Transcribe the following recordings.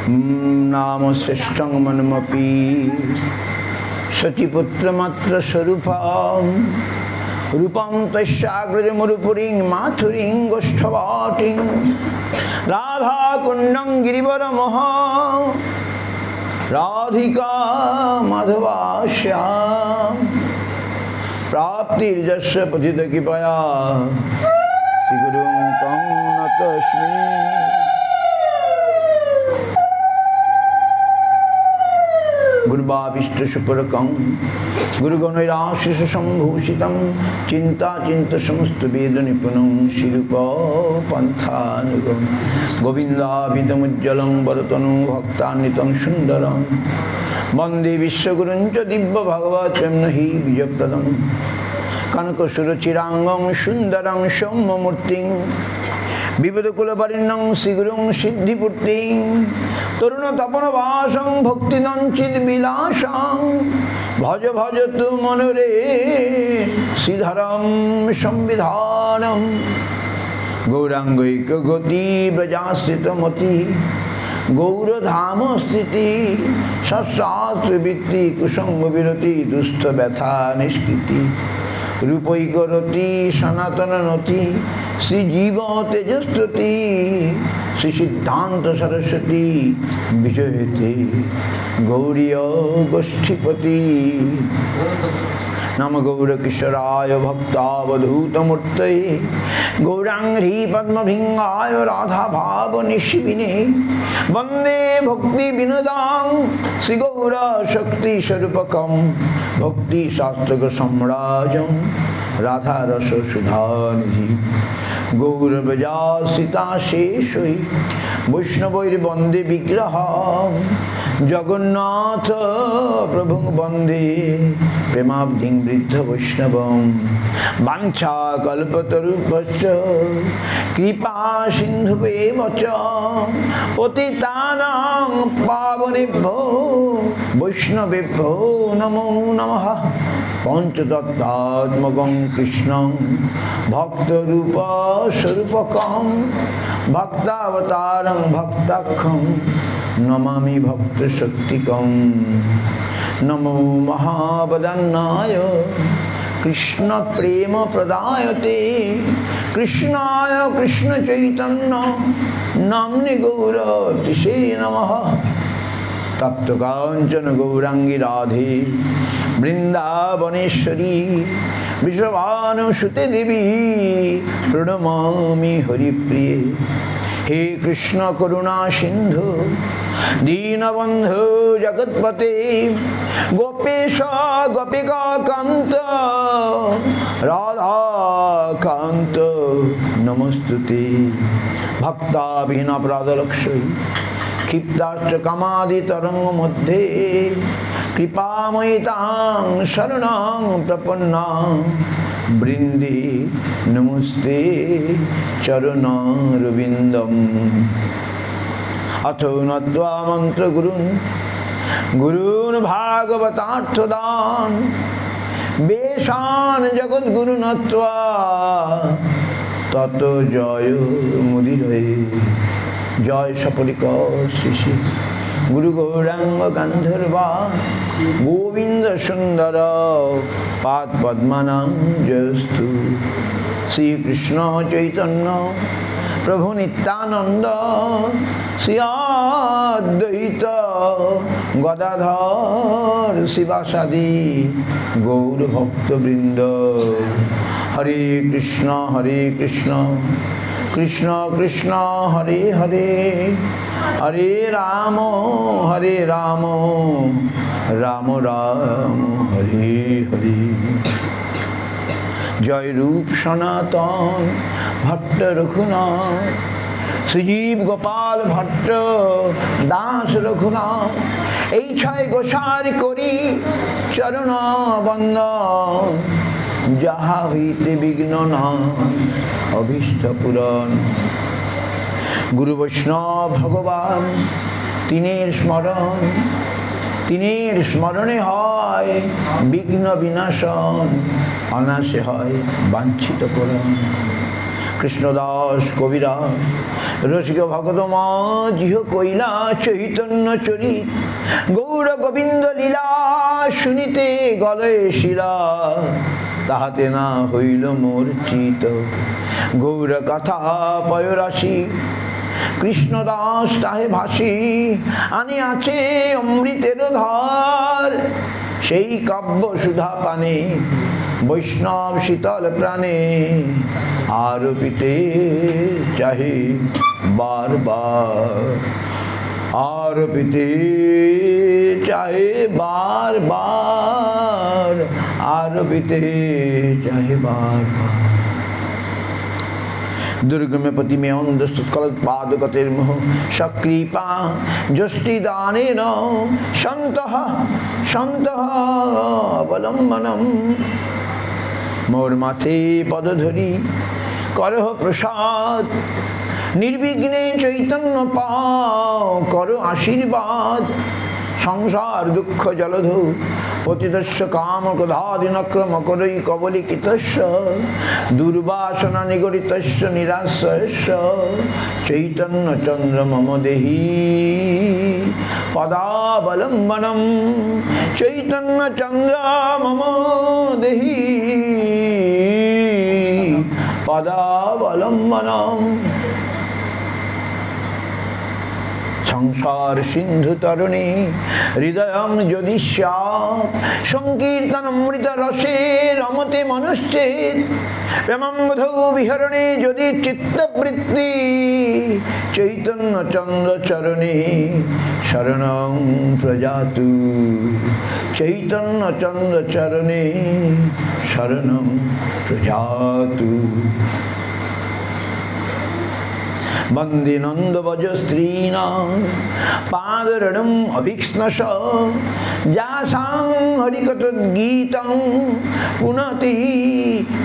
नाम श्रेष्ठं मनमपि शचीपुत्रमात्र स्वरूपं रूपं तस्याग्रजमुरुपुरीं माथुरीं गोष्ठवाटीं राधाकुण्डं गिरिवरमः राधिका माधवास्यां प्राप्तिर्यस्य पतितकृपया श्रीगुरुं तं नतोऽस्मि। गुरुवाभिष्ट सुपुरकं गुरुगणैराशिष सम्भूषितं चिंता समस्त वेद निपुणं शिरूपपन्थानुगं गोविन्दाभितमुज्ज्वलं वरतनु भक्तान्वितं सुन्दरं वन्दे विश्वगुरुं च दिव्य भगवतं हि विजयप्रदं कनकसुरचिराङ्गं सुन्दरं सौम्यमूर्तिं विविधकुलवर्णं श्रीगुरुं सिद्धिपूर्तिं तरुणतपनवासं भक्तिदञ्चिद्विलासं भज भज तु मनोरे श्रीधरं संविधानं गौराङ्गैकगति व्रजाश्रितमति गौरधाम स्थिति सत्शास्त्रवृत्ति कुसंगविरति दुष्टव्यथा निष्कृति रूपैकरति सनातननति श्रीजीव तेजस्वती श्री सिद्धांत सरस्वती विजयते गौरीय गोष्ठीपति नम गौरकिशोराय भक्तावधूतमूर्तये गौरांगी पद्मभिंगाय राधा भाव निशिविने वंदे भक्ति विनोदां श्री गौर शक्ति स्वरूपकं भक्ति शास्त्रक सम्राजं राधा रस सुधानिधि गौरवजासिता शेषै वैष्णवैर्वन्दे विग्रहं जगन्नाथ प्रभुं वन्दे प्रेमाब्धिं वृद्ध वैष्णवं वाञ्छाकल्पतरुभ्यश्च कृपा सिन्धुवेव च पतितानां पावनेभ्यो वैष्णवेभ्यो नमो नमः। पंचतत्त्वात्मकं कृष्णं भक्तरूपस्वरूपकं भक्तावतारं भक्ताख्यं नमामि भक्तशक्तिकं। नमो महावदन्नाय कृष्ण प्रेम प्रदायते कृष्णाय कृष्ण चैतन्य नाम्ने गौरतिसे नमः। तप्त कांचन गौरांगी राधे वृंदावनेश्वरी विश्वभानुसुते देवी प्रणमामि हरिप्रिये। हे कृष्ण करुणा सिंधु दीनबंधु जगत्पते गोपेश गोपिका कांत राधा कांत नमस्तुते। भक्ताभिनवराधलक्ष्मी क्षिप्ताश्च कामादि तरंग मध्ये कृपामयि तां शरणं प्रपन्नां वृन्दे नमस्ते चरणारविन्दम्। अथो नत्वा मन्त्रगुरून् भागवतार्थदान् वेशान् जगद्गुरु नत्वा ततो जय मुदिरे। जय सपरिक शिशि गुरु गौरांग गंधर्वा गोविंद सुंदर पाद पद्मनां जयस्तु। श्री कृष्ण चैतन्य प्रभु नित्यानंद श्री अद्वैत गदाधर शिवासादि गौर भक्त वृंद। हरे कृष्ण कृष्ण कृष्ण हरे हरे हरे राम राम राम हरे हरे। जय रूप सनातन भट्ट रघुनाथ श्रीजीव गोपाल भट्ट दास रघुनाथ এই ছয় গোসার করি চরণ বন্দন যাহা হইতে বিঘ্ন না অভীষ্ট পূরণ। গুরু বৈষ্ণব ভগবান তিনের স্মরণ, তিনের স্মরণে হয় বিঘ্ন বিনাশন, অনাশে হয় বাঞ্ছিত পূরণ। কৃষ্ণদাস কবিরাজ রসিক ভগতমা জিহ কইলা চৈতন্য চরিত গৌর গোবিন্দ লীলা শুনিতে গলে শিলা তাহাতে না হইল মোর চিত গৌর কথা পয়রাশি কৃষ্ণদাস তাহে ভাসি আনি আছে অমৃতের ধার সেই কাব্য সুধা পানে বৈষ্ণব শীতল প্রাণে আরপিতে চাহে বারবার আরপিতে চাহে বারবার আরপিতে চাহে বারবার दुर्गमे पति में अंधस्कलपादगतिर मोह सक्रीपा जष्टिदानेन सन्तः सन्तः अवलम्बनम मोर माथे पद धरी करह प्रसाद निर्विघ्ने चैतन्य पाओ करो आशीर्वाद संसार दुख जलधौ पतितस्य काम क्रोधादिनक्रम करई कबलिकितस्य दुर्वासना निगरितस्य निराश्रयस्य चैतन्य चंद्र मम देहि पदावलम्बनम चैतन्य चंद्र मम देहि पदावलम्बनम संसार सिंधु तरुणी हृदय यदि स्यात् संकीर्तनामृत रसे रमते मनुश्चेत प्रेमाम्बुधौ विहरणे यदि चित्तवृत्ति चैतन्य चंद्र चरणे शरणं प्रजातु चैतन्य चंद्र चरणे शरणं प्रजातु वंदे नंद भज स्त्रीना पादरणम अभिक्ष्णश जासां हरिकथोद्गीतं पुनति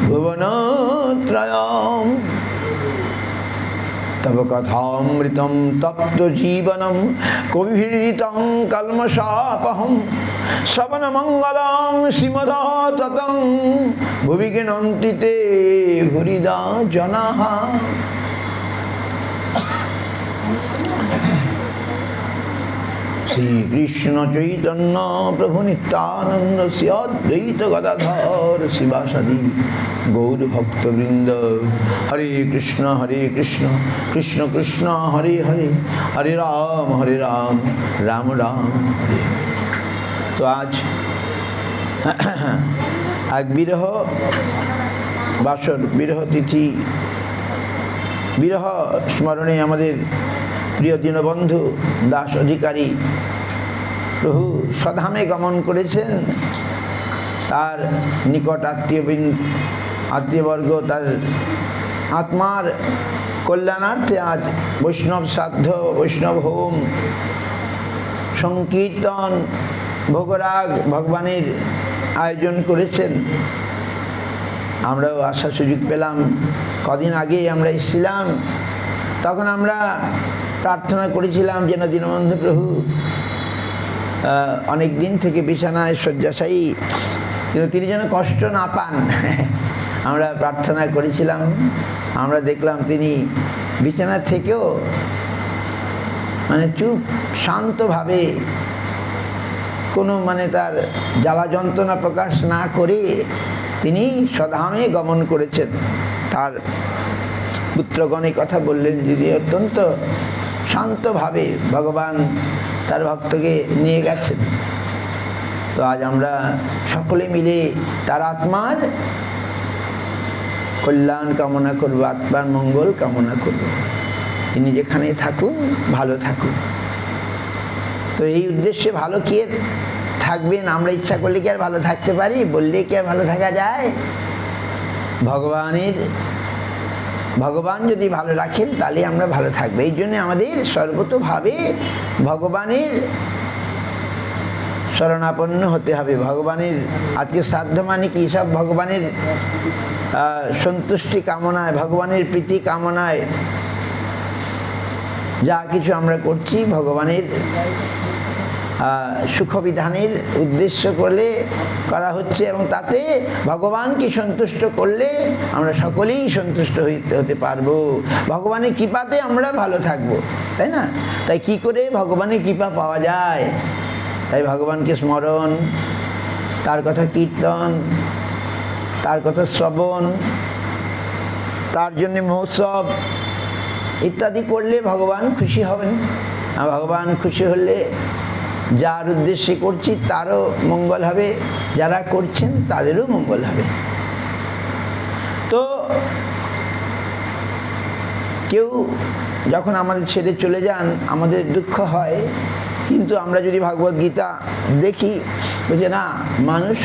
भुवनत्रयम् तव कथामृतं तप्त जीवनं कविभिरीतं कल्मषापहं श्रवण मंगलं श्रीमदाततं भुवि गिनन्ति ते भूरिदा जनाः श्री कृष्ण चैतन्य प्रभु नित्यानंद श्री अद्वैत गदाधर शिवासादि गौर भक्तवृंद हरे कृष्ण कृष्ण कृष्ण हरे हरे हरे राम राम राम हरे। तो आज विरह बासर विरह तिथि विरह स्मरणे हमारे प्रिय दीनबंधु दास अधिकारी प्रभु स्वधामे गमन करेছেন तार निकट आत्मीयवर्ग तार आत्मार कल्याणार्थे आज वैष्णव श्राद्ध वैष्णव होम संकीर्तन भोगराग भगवाনের आयोजन করেছেন। আমরাও আসার সুযোগ পেলাম। কদিন আগে আমরা এসেছিলাম, তখন আমরা প্রার্থনা করেছিলাম যেন দীনবন্ধু প্রভু অনেক দিন থেকে বিছানায় শয্যাশায়ী, কিন্তু তিনি যেন কষ্ট না পান আমরা প্রার্থনা করেছিলাম। আমরা দেখলাম তিনি বিছানা থেকেও মানে চুপ শান্তভাবে কোনো মানে তার জ্বালা যন্ত্রণা প্রকাশ না করে তিনি স্বধামে গমন করেছেন। তার পুত্রগণে কথা বললেন, যিনি অত্যন্ত শান্তভাবে ভগবান তার ভক্তকে নিয়ে গেছেন। তো আজ আমরা সকলে মিলে তার আত্মার কল্যাণ কামনা করব, আত্মার মঙ্গল কামনা করব। তিনি যেখানে থাকুন ভালো থাকুন। তো এই উদ্দেশ্যে ভালো কে থাকবেন? আমরা ইচ্ছা করলে কি আর ভালো থাকতে পারি? বললে কি আর ভালো থাকা যায়? ভগবান যদি ভালো রাখেন তাহলে আমরা ভালো থাকবো। এই জন্য আমাদের সর্বতোভাবে ভগবানের শরণাপন্ন হতে হবে। ভগবানের আজকে শ্রাদ্ধ মানে কি? সব ভগবানের সন্তুষ্টি কামনায়, ভগবানের প্রীতি কামনায় যা কিছু আমরা করছি ভগবানের সুখবিধানের উদ্দেশ্য করলে করা হচ্ছে, এবং তাতে ভগবানকে সন্তুষ্ট করলে আমরা সকলেই সন্তুষ্ট হতে পারবো, ভগবানের কৃপাতে আমরা ভালো থাকবো, তাই না? তাই কি করে ভগবানের কৃপা পাওয়া যায়? তাই ভগবানকে স্মরণ, তার কথা কীর্তন, তার কথা শ্রবণ, তার জন্য মহোৎসব ইত্যাদি করলে ভগবান খুশি হবেন। আর ভগবান খুশি হলে যার উদ্দেশ্যে করছি তারও মঙ্গল হবে, যারা করছেন তাদেরও মঙ্গল হবে। তো কেউ যখন আমাদের ছেড়ে চলে যান আমাদের দুঃখ হয়, কিন্তু আমরা যদি ভাগবত গীতা দেখি বুঝে না, মানুষ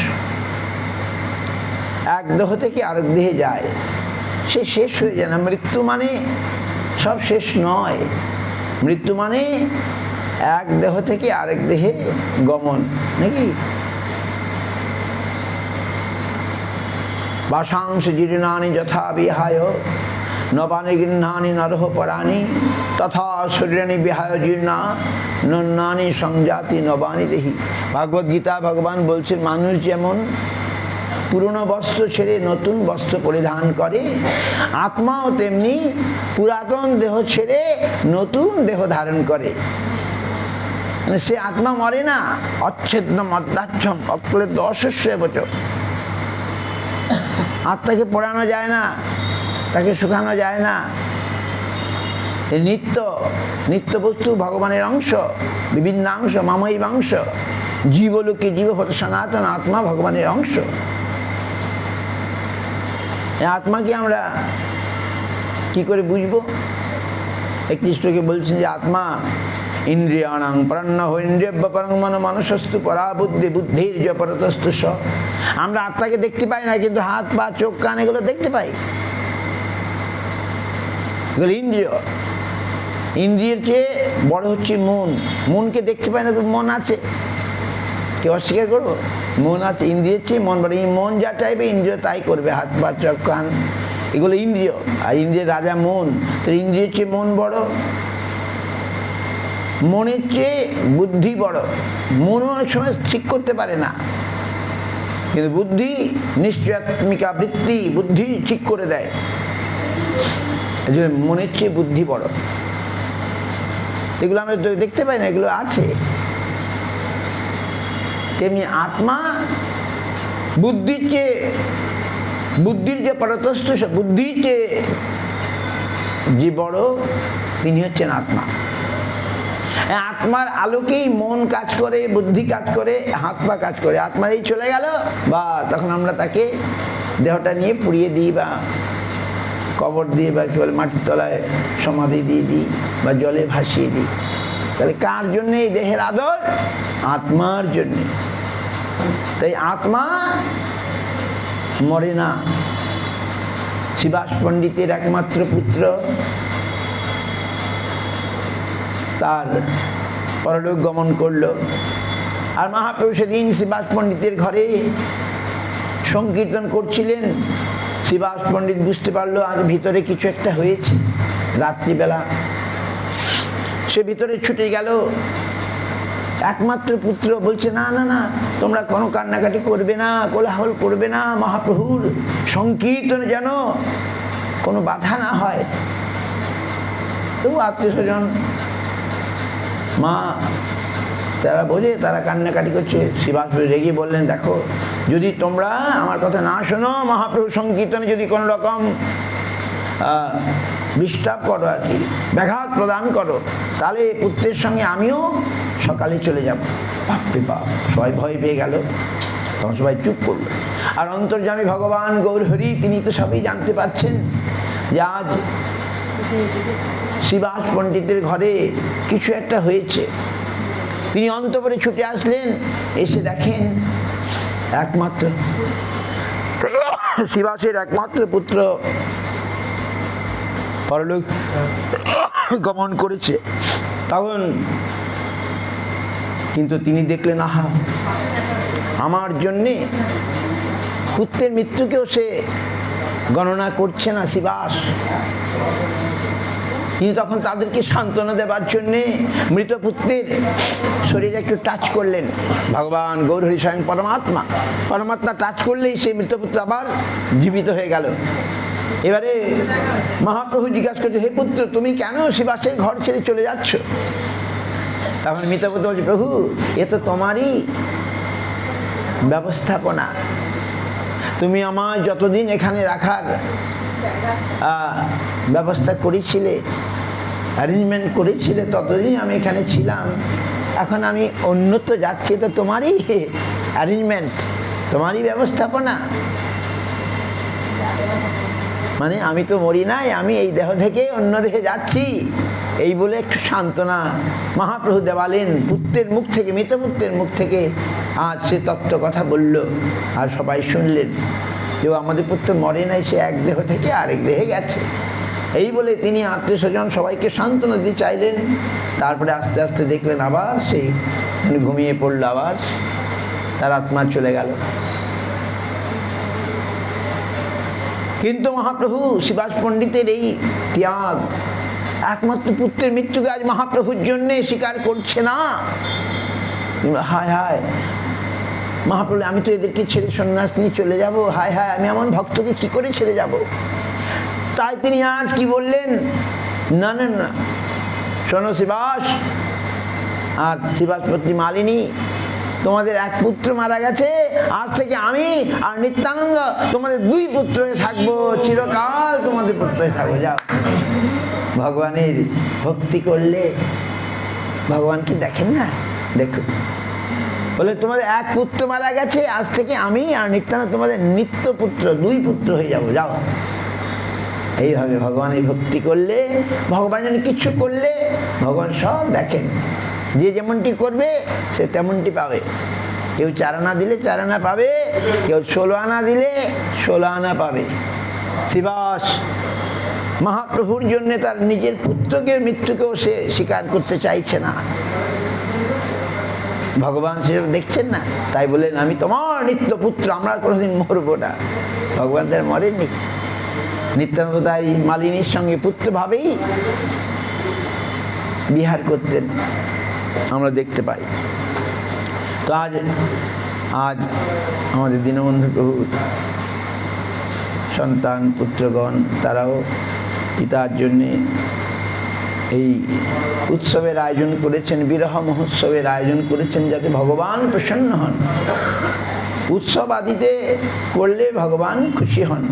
এক দেহ থেকে আরেক দেহে যায়, সে শেষ হয়ে যায় না। মৃত্যু মানে সব শেষ নয়, মৃত্যু মানে এক দেহ থেকে আরেক দেহে গমন, নাকি? বাসাংশ জীর্ণানি যথা বিহায় নবানি গৃহানি নরহ পরাণি তথা শরীরানি বিহায় জীর্ণা নন্নানি সংজাতি নবানি দেহি। ভাগবত গীতা ভগবান বলছেন মানুষ যেমন পুরনো বস্ত্র ছেড়ে নতুন বস্ত্র পরিধান করে, আত্মাও তেমনি পুরাতন দেহ ছেড়ে নতুন দেহ ধারণ করে। মানে সে আত্মা মরে না। অচ্ছেদ্য মদ্দাচ্ছম অক্লেদ্য অশস্য বচ। আত্মাকে পোড়ানো যায় না, তাকে শুকানো যায় না। নিত্য নিত্য বস্তু ভগবানের অংশ, বিভিন্নাংশ মামৈবাংশ। জীবলোকে জীবভূত সনাতন আত্মা ভগবানের অংশ। এই আত্মাকে আমরা কি করে বুঝবো? একটি শ্লোকে বলছেন যে আত্মা ইন্দ্রিয়াণাং প্রাণ্য ইন্দ্রিয়ব্যপরং মন মানুষস্তু পরা বুদ্ধি বুদ্ধির জ পরতস্তু স। আমরা আত্মাকে দেখতে পাই না, কিন্তু হাত পা চোখ কান এগুলো দেখতে পাই। এগুলো ইন্দ্রিয়। ইন্দ্রিয়ের চেয়ে বড় হচ্ছে মন। মনকে দেখতে পাই না, তো মন আছে, কেউ অস্বীকার করবো? মন আছে। ইন্দ্রিয়ের চেয়ে মন বড়। এই মন যা চাইবে ইন্দ্রিয় তাই করবে। হাত পা চোখ কান এগুলো ইন্দ্রিয়, আর ইন্দ্রিয়ের রাজা মন। তো ইন্দ্রিয়ের চেয়ে মন বড়, মনের চেয়ে বুদ্ধি বড়। মন অনেক সময় ঠিক করতে পারে না, কিন্তু বুদ্ধি নিশ্চয়াত্মিকা বৃত্তি, বুদ্ধি ঠিক করে দেয়। এই জন্য মনের চেয়ে বুদ্ধি বড়। এগুলো আমরা দেখতে পাই না, এগুলো আছে। তেমনি আত্মা বুদ্ধির চেয়ে, বুদ্ধির যে পরতস্থ, বুদ্ধির চেয়ে যে বড় তিনি হচ্ছেন আত্মা। আত্মার আলোকেই মন কাজ করে, বুদ্ধি কাজ করে, হাত পা কাজ করে। আত্মা এই চলে গেল বা তখন আমরা তাকে দেহটা নিয়ে পুড়িয়ে দিই, বা কবর দিয়ে, বা কি বলে মাটির তলায় সমাধি দিয়ে দিই, বা জলে ভাসিয়ে দিই। তাহলে কার জন্যে এই দেহের আদর? আত্মার জন্যে। তাই আত্মা মরে না। শিবাস পণ্ডিতের একমাত্র পুত্র, তার পরলোক গমন করলো। আর মহাপ্রভু সেদিন শিবাস পণ্ডিতের ঘরে সংকীর্তন করছিলেন। শিবাস পণ্ডিত বুঝতে পারলো আজ ভিতরে কিছু একটা হয়েছে। রাত্রিবেলা সে ভিতরে ছুটে গেল। একমাত্র পুত্র বলছে, না না না, তোমরা কোনো কান্নাকাটি করবে না, কোলাহল করবে না, মহাপ্রভুর সংকীর্তনে যেন কোনো বাধা না হয়। তবু আত্মীয় স্বজন মা তারা বোঝে, তারা কান্নাকাটি করছে। শিবাস রেগে বললেন, দেখো যদি তোমরা আমার কথা না শোনো, মহাপ্রভু সংকীর্তনে যদি কোনো রকম ডিস্টার্ব করো, আর কি ব্যাঘাত প্রদান করো, তাহলে পুত্রের সঙ্গে আমিও সকালে চলে যাব। বাপরে বাপ, সবাই ভয় পেয়ে গেল। তখন সবাই চুপ করলো। আর অন্তর্যামী ভগবান গৌরহরি তিনি তো সবই জানতে পারছেন যে আজ শিবাস পণ্ডিতের ঘরে কিছু একটা হয়েছে। তিনি অন্তঃপুরে ছুটে আসলেন। এসে দেখেন একমাত্র শিবাসের একমাত্র পুত্র পরলোক গমন করেছে। তখন কিন্তু তিনি দেখলেন, আহা, আমার জন্যে পুত্রের মৃত্যুকেও সে গণনা করছে না শিবাস। তিনি তখন তাদেরকে সান্ত্বনা দেবার জন্যে মৃত পুত্রের শরীরে একটু টাচ করলেন। ভগবান গৌরহরি স্বয়ং পরমাত্মা, পরমাত্মা টাচ করলেই সেই মৃতপুত্র আবার জীবিত হয়ে গেল। এবারে মহাপ্রভু জিজ্ঞাসা করছে, হে পুত্র, তুমি কেন শিবাসের ঘর ছেড়ে চলে যাচ্ছ? তখন মৃতপুত্র বলছে, প্রভু, এ তো তোমারই ব্যবস্থাপনা। তুমি আমার যতদিন এখানে রাখার ব্যবস্থা করেছিলে, অ্যারেঞ্জমেন্ট করেছিলে, ততদিন আমি এখানে ছিলাম। এখন আমি অন্যত্র যাচ্ছি, তো তোমারই অ্যারেঞ্জমেন্ট, তোমারই ব্যবস্থাপনা। মানে আমি তো মরি নাই, আমি এই দেহ থেকে অন্য দেহে যাচ্ছি, এই বলে একটু সান্ত্বনা মহাপ্রভু দেওয়ালেন পুত্রের মুখ থেকে, মৃতপুত্রের মুখ থেকে। আজ সে তত্ত্ব কথা বলল, আর সবাই শুনলেন যে আমাদের পুত্র মরে নাই, সে এক দেহ থেকে আরেক দেহে গেছে। এই বলে তিনি আত্মীয় স্বজন সবাইকে সান্ত্বনা দিতে চাইলেন। তারপরে আস্তে আস্তে দেখলেন আবার সেই ঘুমিয়ে পড়ল, আবার তার আত্মা চলে গেল। কিন্তু মহাপ্রভু শিবাস পণ্ডিতের এই ত্যাগ, একমাত্র পুত্রের মৃত্যুকে আজ মহাপ্রভুর জন্যে স্বীকার করছে না। হায় হায় মহাপ্রভু, আমি তো এদেরকে ছেড়ে সন্ন্যাস নিয়ে চলে যাব, হায় হায় আমি এমন ভক্তকে কি করে ছেড়ে যাব। তাই তিনি আজ কি বললেন, না না না, শোনো শিবাস আর শিবাস পত্নী মালিনী, তোমাদের এক পুত্র মারা গেছে, আজ থেকে আমি আর নিত্যানন্দ তোমাদের দুই পুত্র হয়ে থাকবো, চিরকাল তোমাদের পুত্র হয়ে থাকবো। যাও। ভগবানের ভক্তি করলে ভগবানকে দেখেন না, দেখুন, বলে তোমাদের এক পুত্র মারা গেছে, আজ থেকে আমি আর নিত্যানন্দ তোমাদের নিত্য পুত্র, দুই পুত্র হয়ে যাবো, যাও। এইভাবে ভগবানের ভক্তি করলে, ভগবান যেন কিছু করলে ভগবান সব দেখেন। যে যেমনটি করবে সে তেমনটি পাবে। কেউ 4 আনা দিলে 4 আনা পাবে, কেউ 16 আনা দিলে 16 আনা পাবে। শিবাস মহাপ্রভুর জন্য তার নিজের পুত্রকে, মৃত্যুকেও সে স্বীকার করতে চাইছে না। ভগবান সে দেখছেন না, তাই বলেন আমি তোমার নিত্য পুত্র, আমরা কোনোদিন মরবো না। ভগবান তার মরেননি। নিত্যানন্দ তাই মালিনীর সঙ্গে পুত্র ভাবেই বিহার করতেন, আমরা দেখতে পাই। তো আজ আমাদের দীনবন্ধু প্রভু সন্তান পুত্রগণ, তারাও পিতার জন্যে এই উৎসবের আয়োজন করেছেন, বিরহ মহোৎসবের আয়োজন করেছেন, যাতে ভগবান প্রসন্ন হন। উৎসব আদিতে করলে ভগবান খুশি হন।